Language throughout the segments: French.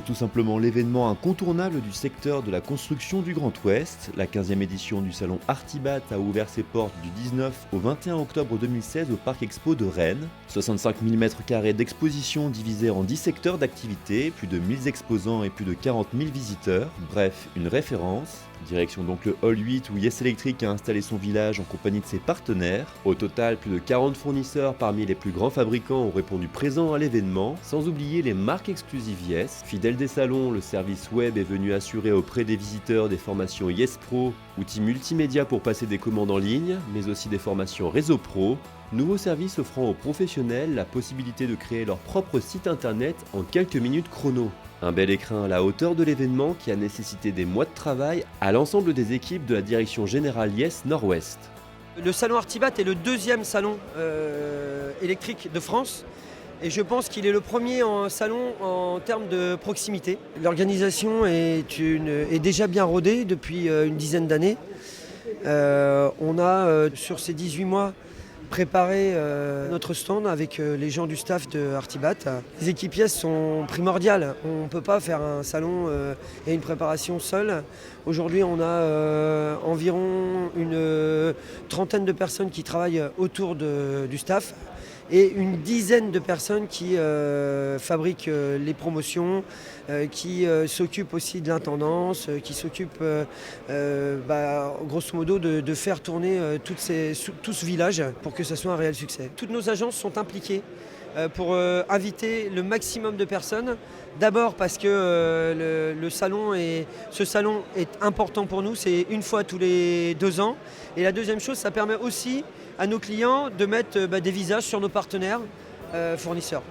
tout simplement l'événement incontournable du secteur de la construction du Grand Ouest. La 15e édition du salon Artibat a ouvert ses portes du 19 au 21 octobre 2016 au Parc Expo de Rennes. 65 000 m² d'exposition divisés en 10 secteurs d'activité, plus de 1000 exposants et plus de 40 000 visiteurs. Bref, une référence. Direction donc le Hall 8 où Yes Electric a installé son village en compagnie de ses partenaires. Au total, plus de 40 fournisseurs parmi les plus grands fabricants ont répondu présents à l'événement, sans oublier les marques exclusives Yes. Fidèle des salons, le service web est venu assurer auprès des visiteurs des formations Yes Pro, outils multimédia pour passer des commandes en ligne, mais aussi des formations Réseau Pro. Nouveau service offrant aux professionnels la possibilité de créer leur propre site internet en quelques minutes chrono. Un bel écrin à la hauteur de l'événement qui a nécessité des mois de travail à l'ensemble des équipes de la direction générale Yes Nord-Ouest. Le salon Artibat est le deuxième salon électrique de France et je pense qu'il est le premier salon en termes de proximité. L'organisation est déjà bien rodée depuis une dizaine d'années. On a sur ces 18 mois préparer notre stand avec les gens du staff de Artibat. Les équipes Yes sont primordiales. On ne peut pas faire un salon et une préparation seule. Aujourd'hui, on a environ une trentaine de personnes qui travaillent autour du staff et une dizaine de personnes qui fabriquent les promotions, qui s'occupent aussi de l'intendance, qui s'occupent grosso modo de faire tourner tout ce village pour que ça soit un réel succès. Toutes nos agences sont impliquées pour inviter le maximum de personnes. D'abord parce que ce salon est important pour nous, c'est une fois tous les 2 ans. Et la deuxième chose, ça permet aussi à nos clients de mettre des visages sur nos partenaires fournisseurs.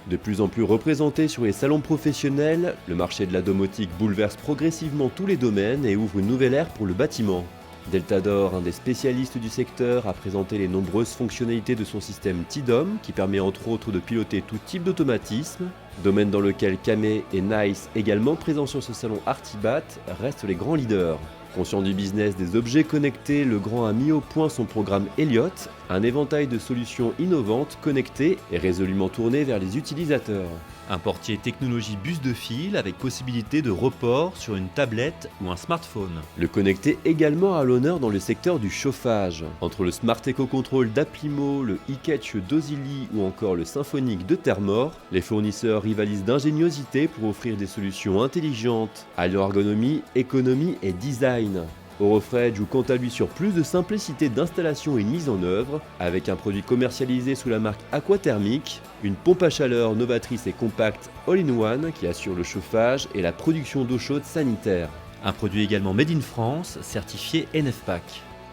De plus en plus représenté sur les salons professionnels, le marché de la domotique bouleverse progressivement tous les domaines et ouvre une nouvelle ère pour le bâtiment. Deltador, un des spécialistes du secteur, a présenté les nombreuses fonctionnalités de son système T-Dom qui permet entre autres de piloter tout type d'automatisme. Domaine dans lequel Camé et Nice, également présents sur ce salon Artibat, restent les grands leaders. Conscient du business des objets connectés, le grand a mis au point son programme Elliot, un éventail de solutions innovantes, connectées et résolument tournées vers les utilisateurs. Un portier technologie bus de fil avec possibilité de report sur une tablette ou un smartphone. Le connecté également à l'honneur dans le secteur du chauffage. Entre le Smart Eco Control d'Aplimo, le e-Catch d'Ozili ou encore le Symphonic de Thermor, les fournisseurs rivalisent d'ingéniosité pour offrir des solutions intelligentes, alliant ergonomie, économie et design. Eurofred joue quant à lui sur plus de simplicité d'installation et de mise en œuvre, avec un produit commercialisé sous la marque Aquathermic, une pompe à chaleur novatrice et compacte all-in-one qui assure le chauffage et la production d'eau chaude sanitaire. Un produit également made in France, certifié NFPAC.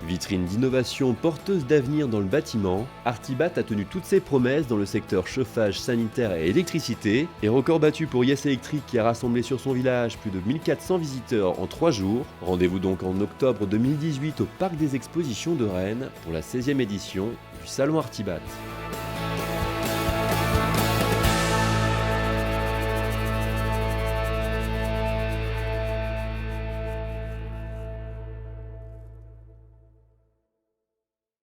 Vitrine d'innovation porteuse d'avenir dans le bâtiment, Artibat a tenu toutes ses promesses dans le secteur chauffage, sanitaire et électricité, et record battu pour Yes Electric qui a rassemblé sur son village plus de 1400 visiteurs en 3 jours. Rendez-vous donc en octobre 2018 au Parc des Expositions de Rennes pour la 16e édition du Salon Artibat.